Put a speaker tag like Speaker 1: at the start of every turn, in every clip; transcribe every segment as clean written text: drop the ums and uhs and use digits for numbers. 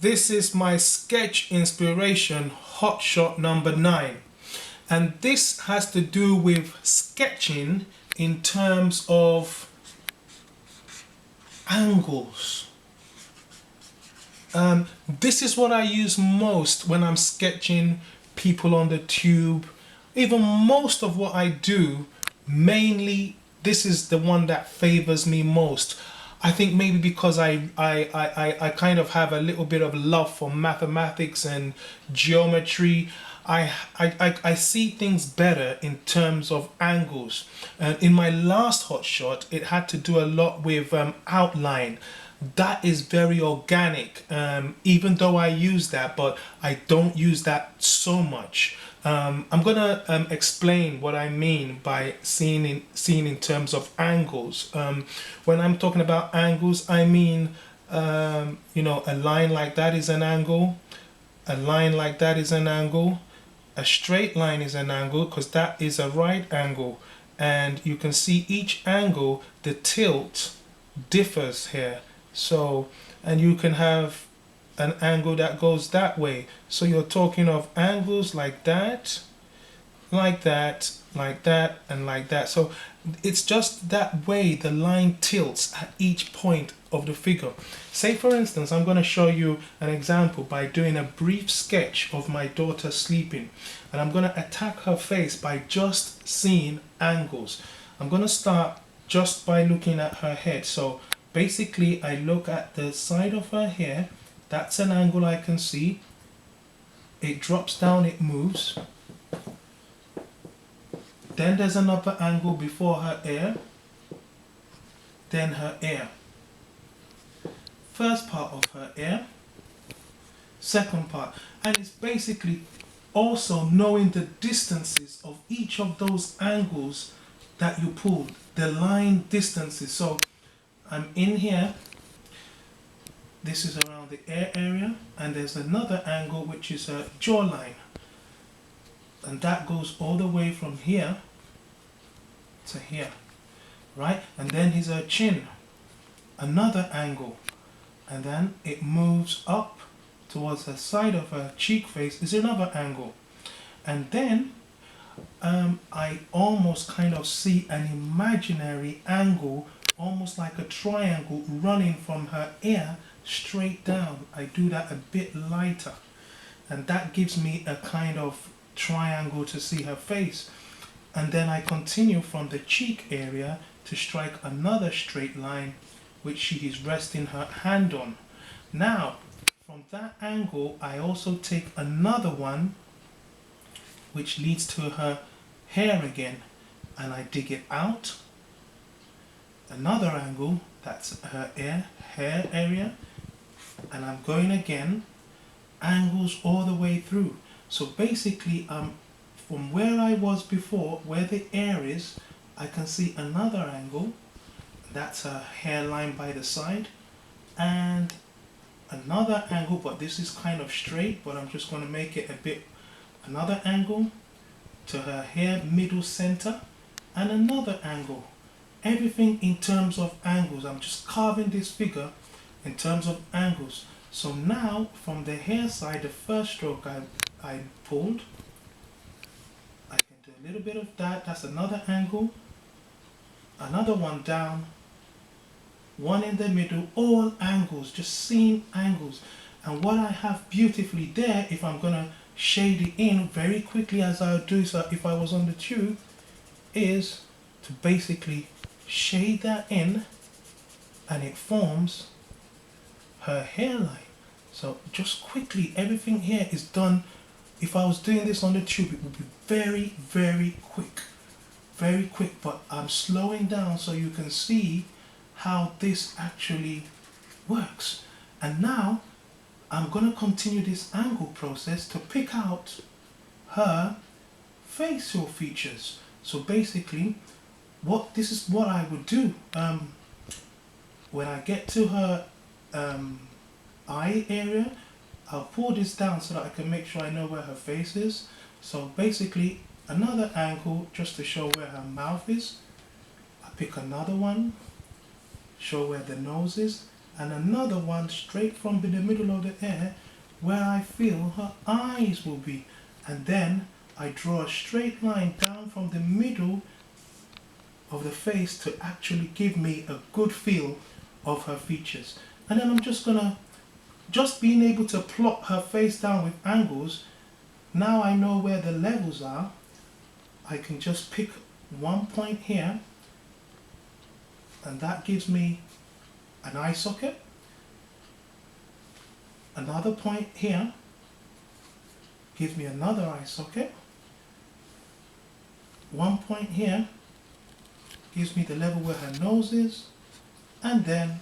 Speaker 1: This is my sketch inspiration hot shot number 9, and this has to do with sketching in terms of angles. This is what I use most when I'm sketching people on the tube. Even most of what I do, mainly this is the one that favors me most. I think maybe because I kind of have a little bit of love for mathematics and geometry. I see things better in terms of angles. And in my last hot shot, it had to do a lot with outline. That is very organic, even though I use that, but I don't use that so much. I'm gonna explain what I mean by seeing in terms of angles. When I'm talking about angles, I mean a line like that is an angle, a line like that is an angle, a straight line is an angle because that is a right angle, and you can see each angle, the tilt differs here. So, and you can have an angle that goes that way. So you're talking of angles like that, like that, like that, and like that. So it's just that way the line tilts at each point of the figure. Say for instance, I'm going to show you an example by doing a brief sketch of my daughter sleeping, and I'm going to attack her face by just seeing angles. I'm going to start just by looking at her head. So basically I look at the side of her hair. That's an angle I can see. It drops down, it moves. Then there's another angle before her ear. Then her ear. First part of her ear. Second part. And it's basically also knowing the distances of each of those angles that you pulled. The line distances. So I'm in here. This is around the ear area, and there's another angle which is a jawline, and that goes all the way from here to here, right? And then here's her chin, another angle, and then it moves up towards the side of her cheek face is another angle, and then I almost kind of see an imaginary angle, almost like a triangle running from her ear straight down. I do that a bit lighter, and that gives me a kind of triangle to see her face. And then I continue from the cheek area to strike another straight line which she is resting her hand on. Now from that angle I also take another one which leads to her hair again, and I dig it out. Another angle, that's her hair area, and I'm going again, angles all the way through. So basically from where I was before, where the ear is, I can see another angle, that's her hairline by the side, and another angle, but this is kind of straight, but I'm just going to make it a bit, another angle to her hair middle center, and another angle. Everything in terms of angles. I'm just carving this figure in terms of angles. So now from the hair side, the first stroke I pulled, I can do a little bit of that. That's another angle, another one down, one in the middle, all angles, just seeing angles. And what I have beautifully there, if I'm going to shade it in very quickly as I would do so if I was on the tube, is to basically shade that in, and it forms her hairline. So just quickly, everything here is done. If I was doing this on the tube, it would be very, very quick. Very quick, but I'm slowing down so you can see how this actually works. And now I'm going to continue this angle process to pick out her facial features. So basically, this is what I would do when I get to her eye area. I'll pull this down so that I can make sure I know where her face is. So basically another angle just to show where her mouth is. I pick another one, show where the nose is, and another one straight from the middle of the air where I feel her eyes will be. And then I draw a straight line down from the middle of the face to actually give me a good feel of her features. And then I'm just gonna, just being able to plot her face down with angles, now I know where the levels are. I can just pick one point here, and that gives me an eye socket. Another point here gives me another eye socket. One point here gives me the level where her nose is, and then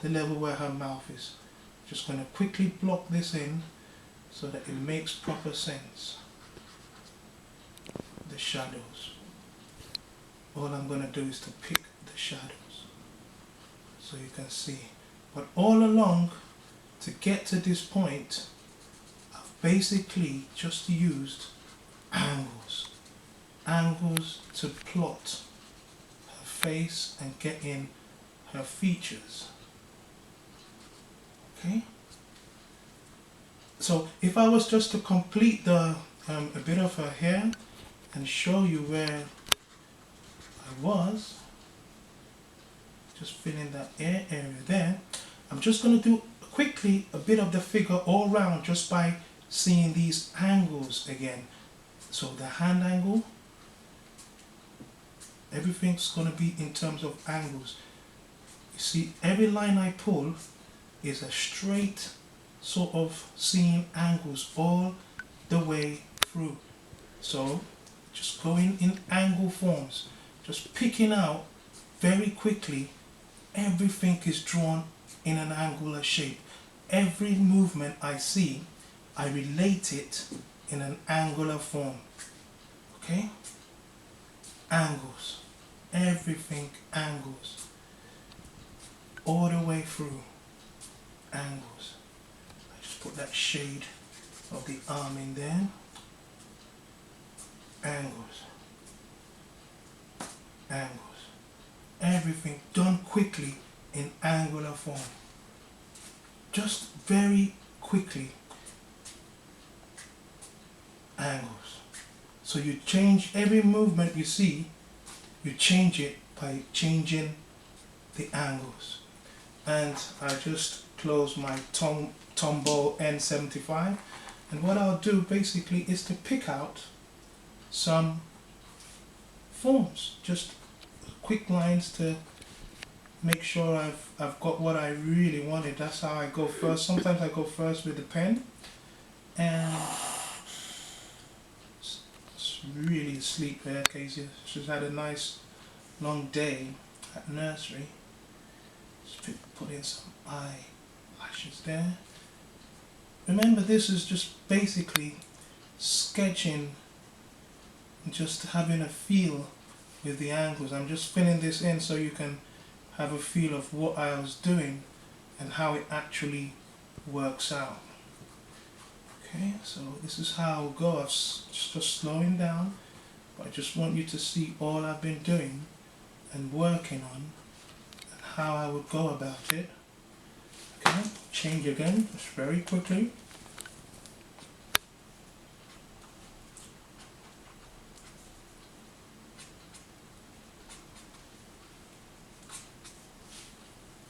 Speaker 1: the level where her mouth is. Just going to quickly block this in so that it makes proper sense. The shadows. All I'm going to do is to pick the shadows so you can see. But all along, to get to this point, I've basically just used angles. Angles to plot her face and get in her features. Okay? So if I was just to complete the a bit of her hair and show you where I was, just filling that area there, I'm just going to do quickly a bit of the figure all round just by seeing these angles again. So the hand angle, everything's going to be in terms of angles. You see, every line I pull is a straight sort of seeing angles all the way through. So just going in angle forms, just picking out very quickly, everything is drawn in an angular shape. Every movement I see, I relate it in an angular form. Okay? Angles. Everything angles. All the way through. Angles. I just put that shade of the arm in there. Angles. Angles. Everything done quickly in angular form. Just very quickly. Angles. So you change every movement you see, you change it by changing the angles. And I just close my Tombow N75, and what I'll do basically is to pick out some forms, just quick lines to make sure I've got what I really wanted. That's how I go first. Sometimes I go first with the pen, and it's really asleep there, Casey. She's had a nice long day at nursery. Just put in some eyelashes there. Remember, this is just basically sketching, just having a feel with the angles. I'm just filling this in so you can have a feel of what I was doing and how it actually works out. Okay, so this is how I'll go. I'm just slowing down, but I just want you to see all I've been doing and working on and how I would go about it. Okay, change again, just very quickly.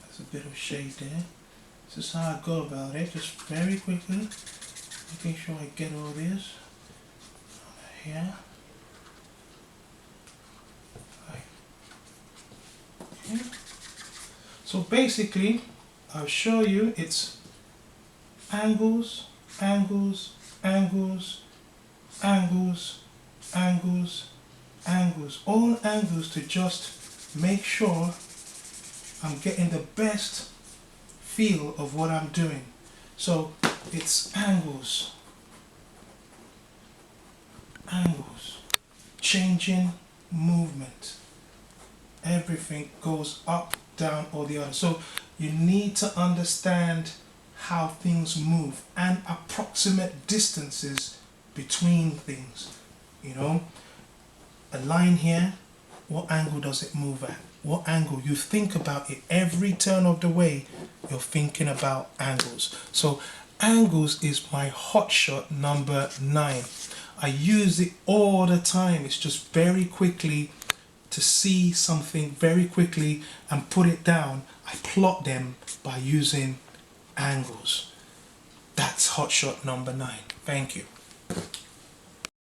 Speaker 1: There's a bit of shade there. This is how I go about it, just very quickly, making sure I get all this here. Okay. So basically, I'll show you it's angles, angles, angles, angles, angles, angles, all angles to just make sure I'm getting the best feel of what I'm doing. So it's angles, angles, changing movement. Everything goes up, down, or the other. So you need to understand how things move and approximate distances between things. You know, a line here, what angle does it move at? what angle. You think about it every turn of the way. You're thinking about angles. So angles is my hot shot number 9. I use it all the time. It's just very quickly to see something very quickly and put it down. I plot them by using angles. That's hot shot number 9. Thank you.